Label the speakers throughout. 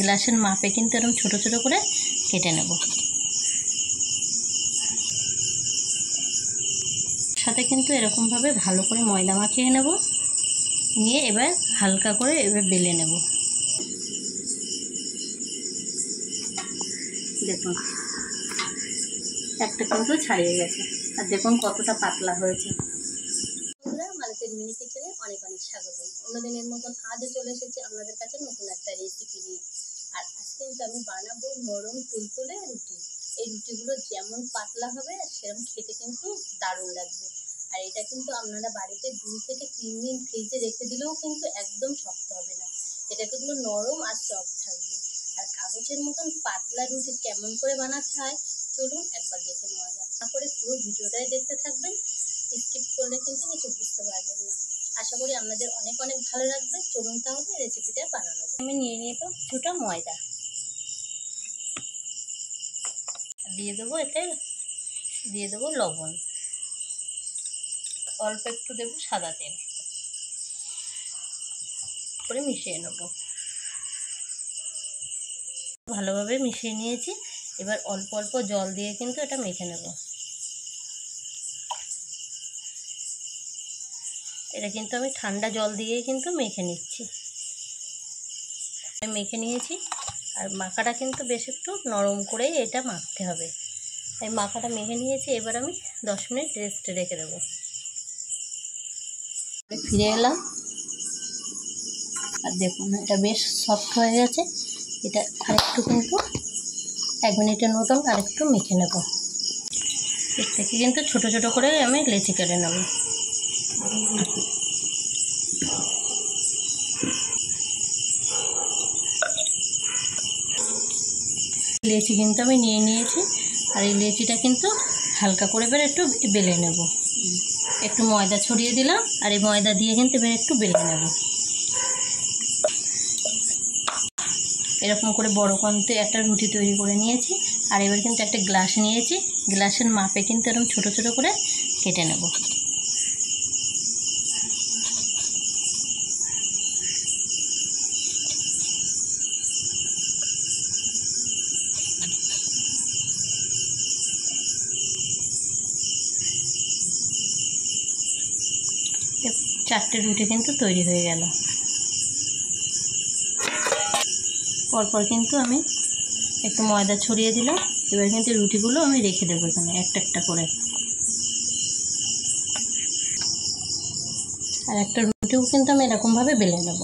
Speaker 1: গ্লাসের মাপে কিন্তু এরকম ছোট ছোট করে কেটে নেব। সাথে কিন্তু এরকমভাবে ভালো করে ময়দা মাখিয়ে নেব, নিয়ে এবার হালকা করে এবার বেলে নেব। দেখুন একটা কিন্তু ছাড়িয়ে গেছে, আর দেখুন কতটা পাতলা হয়েছে। মালতের মিনি কিচেনে অনেক অনেক স্বাগত। অন্যদিনের মতন আজও চলে এসেছি আপনাদের কাছে নতুন একটা রেসিপি নিয়ে। আর আজকে কিন্তু আমি বানাবো নরম তুলতুলে রুটি। এই রুটিগুলো যেমন পাতলা হবে সেরকম খেতে কিন্তু দারুণ লাগবে। আর এটা কিন্তু আপনারা বাড়িতে 2 থেকে 3 দিন ফ্রিজে রেখে দিলেও কিন্তু একদম শক্ত হবে না। এটা কিন্তু নরম আর সফট থাকবে। আর কাগজের মতন পাতলা রুটি কেমন করে বানাতে হয় চলুন একবার দেখে নেওয়া যাক। তারপরে পুরো ভিডিওটাই দেখতে থাকবেন, স্কিপ করলে কিন্তু কিছু বুঝতে পারবেন না। আশা করি আপনাদের অনেক অনেক ভালো লাগবে। চলুন তাহলে রেসিপিটা বানানো যাক। আমি নিয়ে নেব কিছুটা ময়দা, দিয়ে দেবো এতে দিয়ে দেবো লবণ, অল্প একটু দেবো সাদা তেল, করে মিশিয়ে নেব। ভালোভাবে মিশিয়ে নিয়েছি। এবার অল্প অল্প জল দিয়ে কিন্তু এটা মেখে নেব। এটা কিন্তু আমি ঠান্ডা জল দিয়েই কিন্তু মেখে নিচ্ছি। মেখে নিয়েছি, আর মাখাটা কিন্তু বেশ একটু নরম করেই এটা মাখতে হবে। তাই মাখাটা মেখে নিয়েছি। এবার আমি 10 মিনিট রেস্টে রেখে দেবো। ফিরে এলাম, আর দেখুন এটা বেশ সফট হয়ে গেছে। এটা আরেকটু কিন্তু 1 মিনিটের মতন আরেকটু মেখে নেব। এর থেকে কিন্তু ছোট ছোট করে আমি লেচি কেটে নেব। লেচি কিন্তু আমি নিয়ে নিয়েছি, আর এই লেচিটা কিন্তু হালকা করে এবার একটু বেলে নেব। একটু ময়দা ছড়িয়ে দিলাম, আর এই ময়দা দিয়ে কিন্তু এবার একটু বেলে নেব। এরকম করে বড় কন্তে একটা রুটি তৈরি করে নিয়েছি। আর এবার কিন্তু একটা গ্লাস নিয়েছি, গ্লাসের মাপে কিন্তু এরকম ছোট ছোট করে কেটে নেব। চারটে রুটি কিন্তু তৈরি হয়ে গেল। পরপর কিন্তু আমি একটু ময়দা ছড়িয়ে দিলাম। এবার কিন্তু রুটিগুলো আমি রেখে দেবো এখানে একটা একটা করে। আর একটা রুটিও কিন্তু আমি এরকমভাবে বেলে নেব।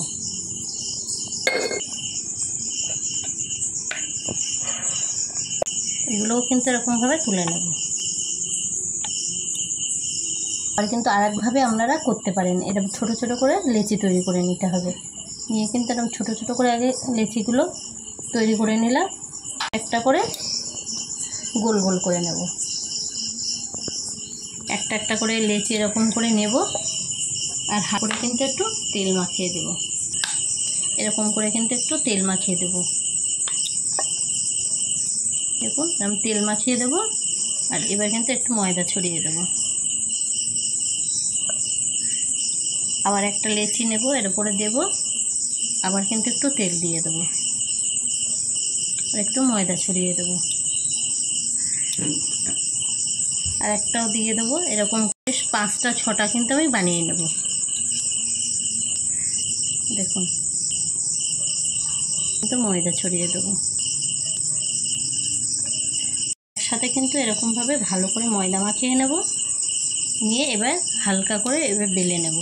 Speaker 1: এগুলোও কিন্তু এরকমভাবে তুলে নেব। আর কিন্তু আরেকভাবে আপনারা করতে পারেন। এরকম ছোট ছোট করে লেচি তৈরি করে নিতে হবে। নিয়ে কিন্তু এরকম ছোট ছোট করে আগে লেচিগুলো তৈরি করে নিলাম। একটা করে গোল গোল করে নেব। একটা একটা করে লেচি এরকম করে নেব, আর হাত করে কিন্তু একটু তেল মাখিয়ে দেব। এরকম করে কিন্তু একটু তেল মাখিয়ে দেব। দেখুন আমি তেল মাখিয়ে দেব। আর এবার কিন্তু একটু ময়দা ছড়িয়ে দেব। আবার একটা লেচি নেব, এর উপরে দেব। আবার কিন্তু একটু তেল দিয়ে দেব, আর একটু ময়দা ছড়িয়ে দেব। আর একটাও দিয়ে দেবো। এরকম বেশ 5টা 6টা কিন্তু আমি বানিয়ে নেব। দেখুন কিন্তু ময়দা ছড়িয়ে দেবো। সাথে কিন্তু এরকমভাবে ভালো করে ময়দা মাখিয়ে নেব, নিয়ে এবার হালকা করে এবার বেলে নেব।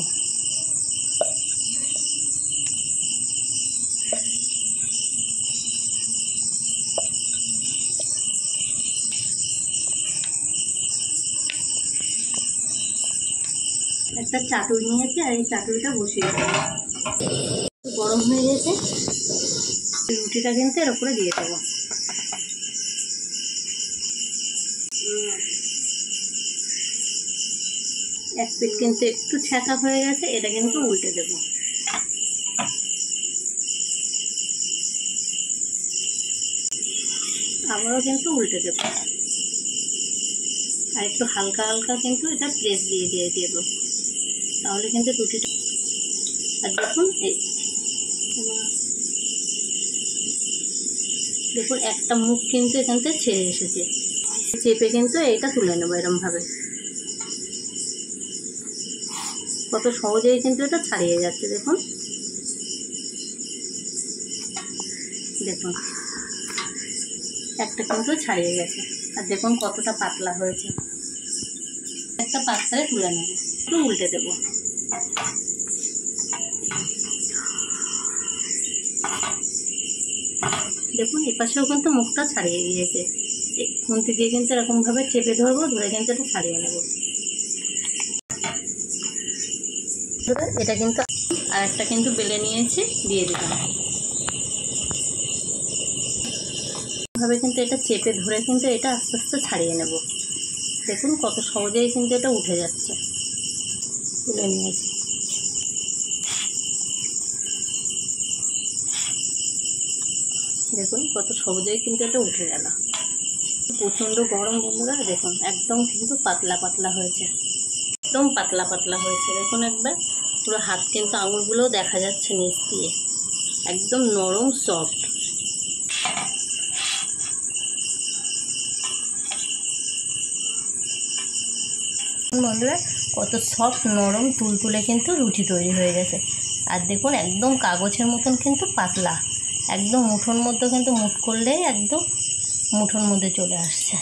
Speaker 1: একটা চাটুই নিয়েছি, আর এই চাটুইটা বসিয়ে দেবো। গরম হয়ে গেছে, রুটিটা কিন্তু এর উপরে দিয়ে দেবো। এক পিঠ কিন্তু একটু ছ্যাঁকা হয়ে গেছে, এটা কিন্তু উল্টে দেব। আবারও কিন্তু উল্টে দেব। আর একটু হালকা হালকা কিন্তু এটা প্রেস দিয়ে দেব, তাহলে কিন্তু রুটিটা। আর দেখুন এই দেখুন একটা মুখ কিন্তু এখান থেকে ছেড়ে এসেছে, চেপে কিন্তু এইটা তুলে নেবো এরমভাবে। কত সহজেই কিন্তু এটা ছাড়িয়ে যাচ্ছে। দেখুন দেখুন একটা কিন্তু ছাড়িয়ে গেছে। আর দেখুন কতটা পাতলা হয়েছে। একটা পাত্রে তুলে নেব, একটু উল্টে দেবো। দেখুন এপাশেও কিন্তু মুখটা ছাড়িয়ে গিয়েছে। খুন্তি দিয়ে কিন্তু এরকমভাবে চেপে ধরবো, ধরে কিন্তু এটা ছাড়িয়ে নেব। এটা কিন্তু আর একটা কিন্তু বেলে নিয়েছি, দিয়ে দিলাম। ভাবে কিন্তু এটা চেপে ধরে কিন্তু এটা আস্তে আস্তে ছাড়িয়ে নেব। দেখুন কত সহজেই কিন্তু এটা উঠে যাচ্ছে। তুলে নিয়েছি। দেখুন কত সহজেই কিন্তু এটা উঠে গেল। প্রচণ্ড গরম বন্ধুরা, দেখুন একদম কিন্তু পাতলা পাতলা হয়েছে, একদম পাতলা পাতলা হয়েছে। দেখুন একবার পুরো হাত কিন্তু আঙুলগুলোও দেখা যাচ্ছে নিচ দিয়ে, একদম নরম সফট। বন্ধুরা কত সফট নরম তুলতুলে কিন্তু রুটি তৈরি হয়ে গেছে। আর দেখুন একদম কাগজের মতন কিন্তু পাতলা, একদম মুঠোর মধ্যে কিন্তু মুঠ করলেই একদম মুঠোর মধ্যে চলে আসছে।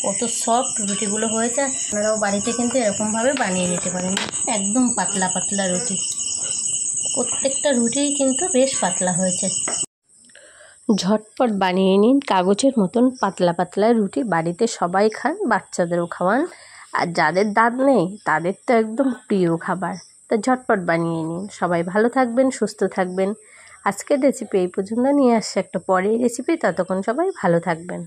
Speaker 1: কত সফট রুটিগুলো হয়েছে। আপনারাও বাড়িতে কিন্তু এরকমভাবে বানিয়ে নিতে পারেন। একদম পাতলা পাতলা রুটি, প্রত্যেকটা রুটিই কিন্তু বেশ পাতলা হয়েছে। ঝটপট বানিয়ে নিন কাগজের মতন পাতলা পাতলা রুটি। বাড়িতে সবাই খান, বাচ্চাদেরও খাওয়ান। আর যাদের দাঁত নেই তাদের তো একদম প্রিয় খাবার। তা ঝটপট বানিয়ে নিন। সবাই ভালো থাকবেন, সুস্থ থাকবেন। আজকের রেসিপি এই পর্যন্ত, নিয়ে আসছে একটা পরের রেসিপি। ততক্ষণ সবাই ভালো থাকবেন।